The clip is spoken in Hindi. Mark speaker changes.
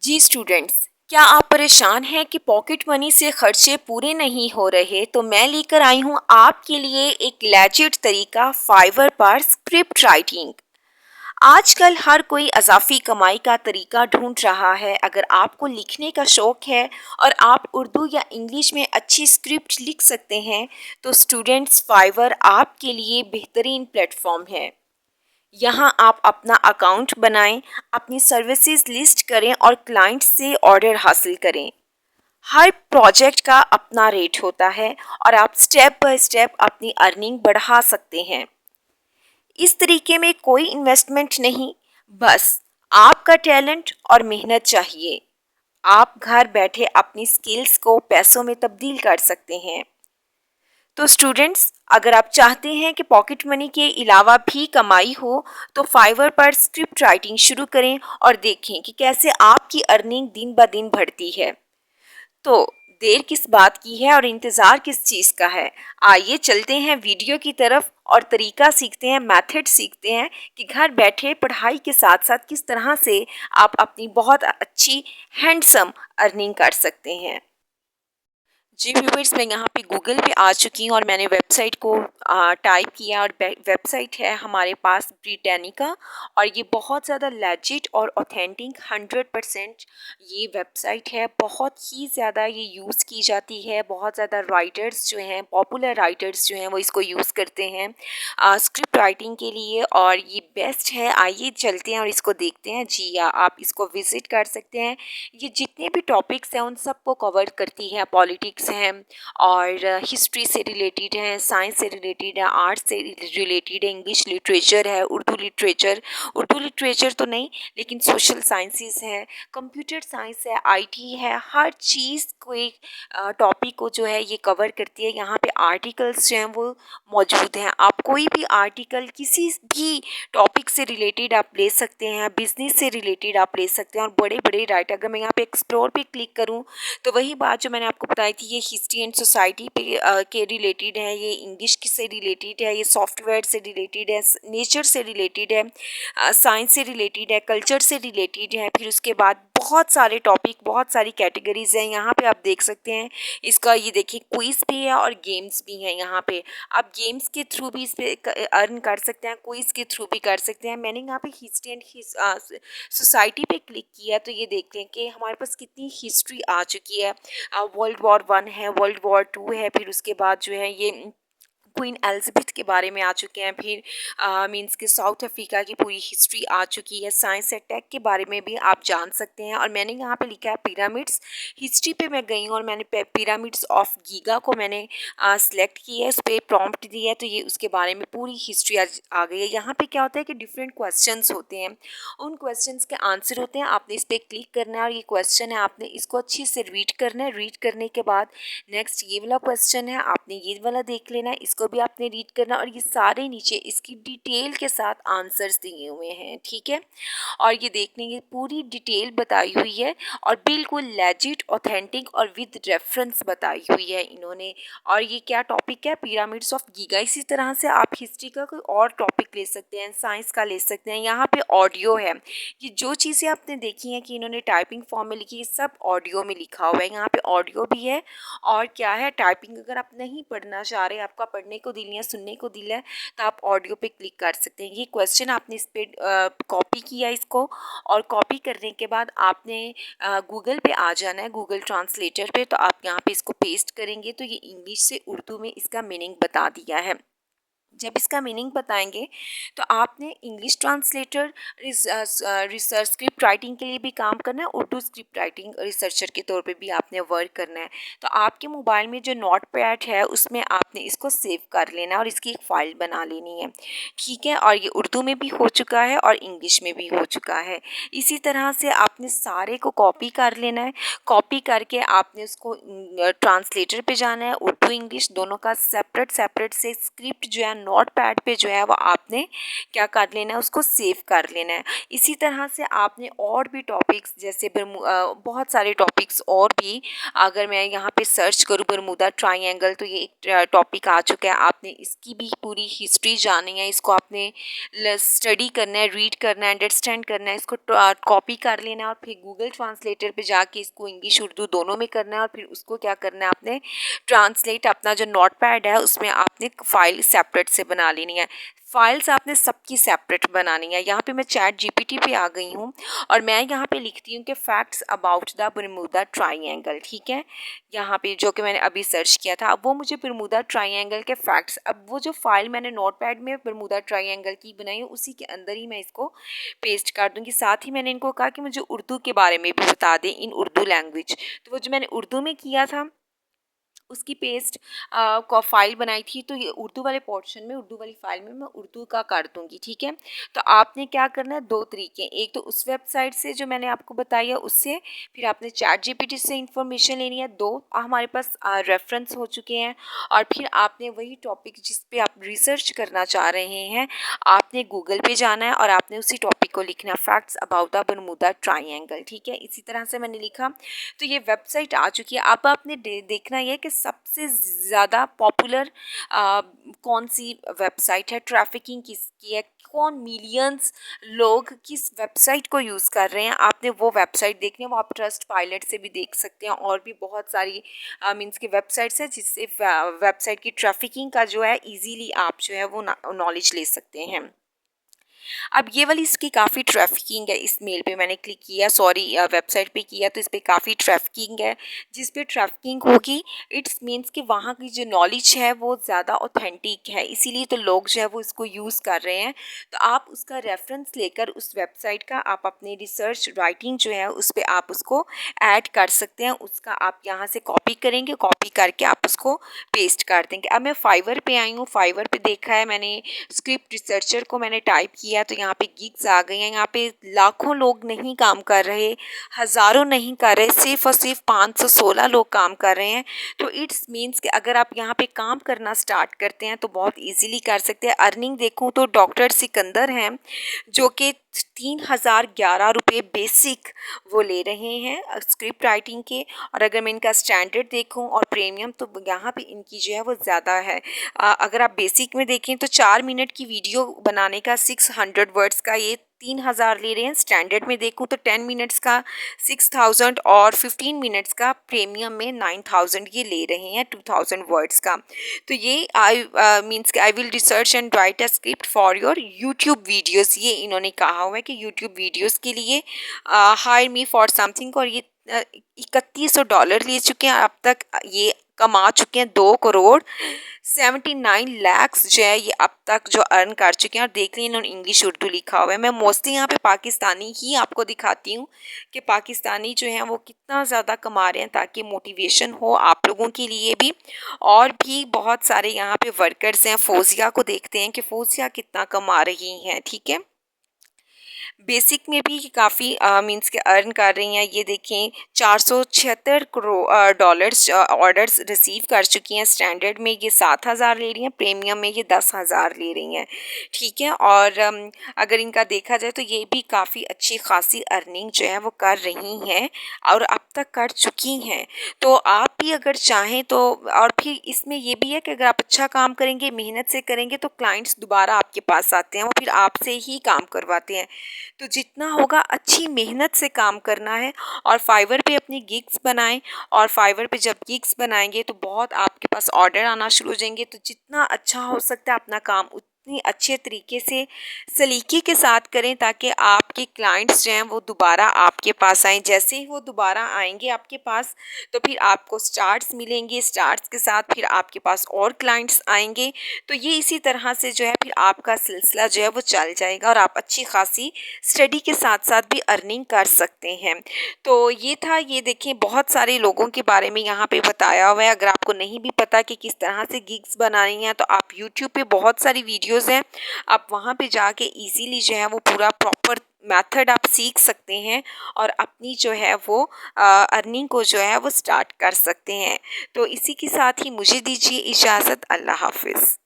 Speaker 1: जी स्टूडेंट्स, क्या आप परेशान हैं कि पॉकेट मनी से खर्चे पूरे नहीं हो रहे? तो मैं लेकर आई हूँ आपके लिए एक लेजिट तरीका फाइवर पर स्क्रिप्ट राइटिंग। आजकल हर कोई अज़ाफ़ी कमाई का तरीका ढूंढ रहा है। अगर आपको लिखने का शौक़ है और आप उर्दू या इंग्लिश में अच्छी स्क्रिप्ट लिख सकते हैं, तो स्टूडेंट्स फाइवर आपके लिए बेहतरीन प्लेटफॉर्म है। यहाँ आप अपना अकाउंट बनाएं, अपनी सर्विसेज लिस्ट करें और क्लाइंट्स से ऑर्डर हासिल करें। हर प्रोजेक्ट का अपना रेट होता है और आप स्टेप बाय स्टेप अपनी अर्निंग बढ़ा सकते हैं। इस तरीके में कोई इन्वेस्टमेंट नहीं, बस आपका टैलेंट और मेहनत चाहिए। आप घर बैठे अपनी स्किल्स को पैसों में तब्दील कर सकते हैं। तो स्टूडेंट्स, अगर आप चाहते हैं कि पॉकेट मनी के अलावा भी कमाई हो, तो फाइवर पर स्क्रिप्ट राइटिंग शुरू करें और देखें कि कैसे आपकी अर्निंग दिन ब दिन बढ़ती है। तो देर किस बात की है और इंतज़ार किस चीज़ का है? आइए चलते हैं वीडियो की तरफ और तरीका सीखते हैं, मेथड सीखते हैं कि घर बैठे पढ़ाई के साथ साथ किस तरह से आप अपनी बहुत अच्छी हैंडसम अर्निंग कर सकते हैं। जी व्यूवर्स, मैं यहाँ पे गूगल पे आ चुकी हूँ और मैंने वेबसाइट को टाइप किया और वेबसाइट है हमारे पास ब्रिटानिका। और ये बहुत ज़्यादा लेजिट और ऑथेंटिक 100% ये वेबसाइट है। बहुत ही ज़्यादा ये यूज़ की जाती है। बहुत ज़्यादा राइटर्स जो हैं, पॉपुलर राइटर्स जो हैं, वो इसको यूज़ करते हैं स्क्रिप्ट राइटिंग के लिए और ये बेस्ट है। आइए चलते हैं और इसको देखते हैं। जी हाँ, आप इसको विज़िट कर सकते हैं। ये जितने भी टॉपिक्स हैं उन सबको कवर करती है। पॉलिटिक्स हैं और हिस्ट्री से रिलेटेड है, साइंस से रिलेटेड है, आर्ट्स से रिलेटेड है, इंग्लिश लिटरेचर है, उर्दू लिटरेचर तो नहीं लेकिन सोशल साइंसेस है, कंप्यूटर साइंस है, आईटी है। हर चीज़ को एक टॉपिक को जो है ये कवर करती है। यहाँ पे आर्टिकल्स जो हैं वो मौजूद हैं। आप कोई भी आर्टिकल किसी भी टॉपिक से रिलेटेड आप ले सकते हैं, बिजनेस से रिलेटेड आप ले सकते हैं और बड़े बड़े राइटर, अगर मैं यहाँ पे एक्सप्लोर पे क्लिक करूँ तो वही बात जो मैंने आपको बताई थी, ये हिस्ट्री एंड सोसाइटी पे के रिलेटेड है, ये इंग्लिश से रिलेटेड है, ये सॉफ्टवेयर से रिलेटेड है, नेचर से रिलेटेड है, साइंस से रिलेटेड है, कल्चर से रिलेटेड है। फिर उसके बाद बहुत सारे टॉपिक, बहुत सारी कैटेगरीज हैं। यहाँ पे आप देख सकते हैं इसका, ये देखिए क्विज भी है और गेम्स भी हैं। यहाँ पे आप गेम्स के थ्रू भी इस पे अर्न कर सकते हैं, क्विज के थ्रू भी कर सकते हैं। मैंने यहाँ पे हिस्ट्री एंड सोसाइटी पे क्लिक किया तो ये देखते हैं कि हमारे पास कितनी हिस्ट्री आ चुकी है। वर्ल्ड वॉर 1 है, वर्ल्ड वॉर 2 है, फिर उसके बाद जो है ये क्वीन एलिज़ाबेथ के बारे में आ चुके हैं। फिर मीन्स कि साउथ अफ्रीका की पूरी हिस्ट्री आ चुकी है। साइंस एंड टेक के बारे में भी आप जान सकते हैं। और मैंने यहाँ पे लिखा है पिरामिड्स। हिस्ट्री पे मैं गई हूँ और मैंने पिरामिड्स ऑफ गीगा को मैंने सिलेक्ट किया है, उस पर प्रॉम्प्ट दिया है तो ये उसके बारे में पूरी हिस्ट्री आ गई है। यहाँ पे क्या होता है कि डिफरेंट क्वेश्चंस होते हैं, उन क्वेश्चंस के आंसर होते हैं। आपने इस पर क्लिक करना है और ये क्वेश्चन है, आपने इसको अच्छे से रीड करना है। रीड करने के बाद नेक्स्ट ये वाला क्वेश्चन है, आपने ये वाला देख लेना है, इसको भी आपने रीड करना। और ये सारे नीचे इसकी डिटेल के साथ आंसर्स दिए हुए हैं, ठीक है। और ये देखने की पूरी डिटेल बताई हुई है और बिल्कुल लेजिट, ऑथेंटिक और विद रेफरेंस बताई हुई है इन्होंने। और ये क्या टॉपिक है? Pyramids of giga. इसी तरह से आप हिस्ट्री का कोई और टॉपिक ले सकते हैं, साइंस का ले सकते हैं। यहाँ पे ऑडियो है, ये जो चीज़ें आपने देखी हैं कि इन्होंने टाइपिंग फॉर्म में लिखी है, सब ऑडियो में लिखा हुआ है। यहाँ पे ऑडियो भी है और क्या है, टाइपिंग अगर आप नहीं पढ़ना चाह रहे, आपका पढ़ने को दिल है, सुनने को दिल है, तो आप ऑडियो पे क्लिक कर सकते हैं। ये क्वेश्चन आपने इस पे कॉपी किया इसको, और कॉपी करने के बाद आपने गूगल पे आ जाना है, गूगल ट्रांसलेटर पे। तो आप यहाँ पे इसको पेस्ट करेंगे तो ये इंग्लिश से उर्दू में इसका मीनिंग बता दिया है। जब इसका मीनिंग बताएंगे तो आपने English translator, research script writing के लिए भी काम करना है, उर्दू स्क्रिप्ट राइटिंग रिसर्चर के तौर पे भी आपने वर्क करना है। तो आपके मोबाइल में जो नोट पैड है उसमें आपने इसको सेव कर लेना है और इसकी एक फ़ाइल बना लेनी है, ठीक है। और ये उर्दू में भी हो चुका है और इंग्लिश में भी हो चुका है। इसी तरह से आपने सारे को कॉपी कर लेना है। कॉपी करके आपने उसको ट्रांसलेटर पे जाना है, उर्दू इंग्लिश दोनों का सेपरेट सेपरेट से स्क्रिप्ट जो है नोट पैड पे जो है वो आपने क्या कर लेना है, उसको सेव कर लेना है। इसी तरह से आपने और भी टॉपिक्स जैसे बहुत सारे टॉपिक्स और भी, अगर मैं यहाँ पे सर्च करूँ बरमूदा ट्रायंगल तो ये एक टॉपिक आ चुका है। आपने इसकी भी पूरी हिस्ट्री जानी है, इसको आपने स्टडी करना है, रीड करना है, अंडरस्टैंड करना है, इसको कॉपी कर लेना है और फिर गूगल ट्रांसलेटर पे जाके इसको इंग्लिश उर्दू दोनों में करना है और फिर उसको क्या करना है, आपने ट्रांसलेट अपना जो नोटपैड है उसमें आपने फाइल सेपरेट से बना लेनी है। फाइल्स आपने सबकी सेपरेट बनानी है। यहाँ पे मैं चैट जीपीटी पे आ गई हूँ और मैं यहाँ पे लिखती हूँ कि facts about the Bermuda triangle, ठीक है। यहाँ पे जो कि मैंने अभी सर्च किया था, अब वो मुझे बरमूदा ट्रायंगल के फैक्ट्स, अब वो जो फाइल मैंने नोटपैड में बरमूदा ट्रायंगल की बनाई है उसी के अंदर ही मैं इसको पेस्ट कर दूँगी। साथ ही मैंने इनको कहा कि मुझे उर्दू के बारे में भी बता दें, इन उर्दू लैंग्वेज। तो वो जो मैंने उर्दू में किया था उसकी पेस्ट को फाइल बनाई थी, तो ये उर्दू वाले पोर्शन में, उर्दू वाली फाइल में मैं उर्दू का कर दूंगी, ठीक है। तो आपने क्या करना है, दो तरीके, एक तो उस वेबसाइट से जो मैंने आपको बताई है उससे, फिर आपने चैट जीपीटी से इंफॉर्मेशन लेनी है, दो हमारे पास रेफरेंस हो चुके हैं, और फिर आपने वही टॉपिक जिस पे आप रिसर्च करना चाह रहे हैं आपने गूगल पे जाना है और आपने उसी टॉपिक को लिखना है, facts about the Bermuda triangle, ठीक है। इसी तरह से मैंने लिखा तो ये वेबसाइट आ चुकी है। अब आपने देखना ये कि सबसे ज़्यादा पॉपुलर कौन सी वेबसाइट है, ट्रैफिकिंग किसकी है, कौन मिलियंस लोग किस वेबसाइट को यूज़ कर रहे हैं, आपने वो वेबसाइट देखनी है। वो आप ट्रस्ट पायलट से भी देख सकते हैं और भी बहुत सारी मीन्स की वेबसाइट्स हैं जिससे वेबसाइट की ट्रैफिकिंग का जो है ईजीली आप जो है वो नॉलेज ले सकते हैं। अब ये वाली इसकी काफ़ी ट्रैफिकिंग है, इस मेल पे मैंने क्लिक किया, सॉरी वेबसाइट पे किया, तो इस पर काफ़ी ट्रैफिकिंग है। जिस पे ट्रैफिकिंग होगी इट्स मीन्स कि वहाँ की जो नॉलेज है वो ज़्यादा ऑथेंटिक है, इसीलिए तो लोग जो है वो इसको यूज़ कर रहे हैं। तो आप उसका रेफरेंस लेकर उस वेबसाइट का आप अपने रिसर्च राइटिंग जो है उस पर आप उसको ऐड कर सकते हैं। उसका आप यहाँ से कॉपी करेंगे, कॉपी करके आप उसको पेस्ट कर देंगे। अब मैं फाइवर पे आई हूँ, फाइवर पे देखा है मैंने, स्क्रिप्ट रिसर्चर को मैंने टाइप किया तो यहाँ पे गिग्स आ गई हैं। यहाँ पे लाखों लोग नहीं काम कर रहे, हज़ारों नहीं कर रहे, सिर्फ और सिर्फ 516 लोग काम कर रहे हैं। तो इट्स मीन्स कि अगर आप यहाँ पे काम करना स्टार्ट करते हैं तो बहुत इजीली कर सकते हैं। अर्निंग देखूँ तो डॉक्टर सिकंदर हैं जो कि 3011 रुपये बेसिक वो ले रहे हैं स्क्रिप्ट राइटिंग के, और अगर मैं इनका स्टैंडर्ड देखूं और प्रीमियम तो यहाँ पे इनकी जो है वो ज़्यादा है। अगर आप बेसिक में देखें तो 4 मिनट की वीडियो बनाने का 600 वर्ड्स का ये 3000 ले रहे हैं। स्टैंडर्ड में देखूं तो 10 मिनट्स का 6000 और 15 मिनट्स का प्रीमियम में 9000 ये ले रहे हैं 2000 वर्ड्स का। तो ये आई मीन्स कि I will research and right a script for your YouTube videos, ये इन्होंने कहा हुआ है कि यूट्यूब वीडियोस के लिए हायर मी फॉर समथिंग, और ये $3100 ले चुके हैं अब तक। ये कमा चुके हैं 2,79,00,000 जो है ये अब तक जो अर्न कर चुके हैं। और देख लीजिए इन्होंने इंग्लिश उर्दू लिखा हुआ है। मैं मोस्टली यहाँ पे पाकिस्तानी ही आपको दिखाती हूँ कि पाकिस्तानी जो है वो कितना ज़्यादा कमा रहे हैं, ताकि मोटिवेशन हो आप लोगों के लिए भी। और भी बहुत सारे यहाँ पे वर्कर्स हैं। फौजिया को देखते हैं कि फौजिया कितना कमा रही हैं, ठीक है। बेसिक में भी काफ़ी मीन्स के अर्न कर रही हैं। ये देखें 476 करोड़ डॉलर्स ऑर्डर्स रिसीव कर चुकी हैं। स्टैंडर्ड में ये 7000 ले रही हैं, प्रीमियम में ये 10,000 ले रही हैं, ठीक है। और अगर इनका देखा जाए तो ये भी काफ़ी अच्छी खासी अर्निंग जो है वो कर रही हैं और अब तक कर चुकी हैं। तो आप भी अगर चाहें तो, और फिर इसमें ये भी है कि अगर आप अच्छा काम करेंगे, मेहनत से करेंगे तो क्लाइंट्स दोबारा आपके पास आते हैं, वो फिर आपसे ही काम करवाते हैं। तो जितना होगा अच्छी मेहनत से काम करना है और फाइवर पे अपनी गिग्स बनाएं। और फाइवर पे जब गिग्स बनाएंगे तो बहुत आपके पास ऑर्डर आना शुरू हो जाएंगे। तो जितना अच्छा हो सकता है अपना काम उतनी अच्छे तरीके से सलीके के साथ करें, ताकि आपके क्लाइंट्स जो हैं वो दोबारा आपके पास आएँ। जैसे ही वो दोबारा आएंगे आपके पास तो फिर आपको स्टार्स मिलेंगे, स्टार्स के साथ फिर आपके पास और क्लाइंट्स आएंगे। तो ये इसी तरह से जो है फिर आपका सिलसिला जो है वो चल जाएगा और आप अच्छी खासी स्टडी के साथ साथ भी अर्निंग कर सकते हैं। तो ये था, ये देखें बहुत सारे लोगों के बारे में यहाँ पे बताया हुआ है। अगर आपको नहीं भी पता कि किस तरह से गिग्स बनानी है तो आप यूट्यूब पे बहुत सारी वीडियोस हैं, आप वहाँ पे जाके इजीली जो है वो पूरा प्रॉपर मेथड आप सीख सकते हैं और अपनी जो है वो अर्निंग को जो है वो स्टार्ट कर सकते हैं। तो इसी के साथ ही मुझे दीजिए इजाज़त। अल्लाह हाफिज़।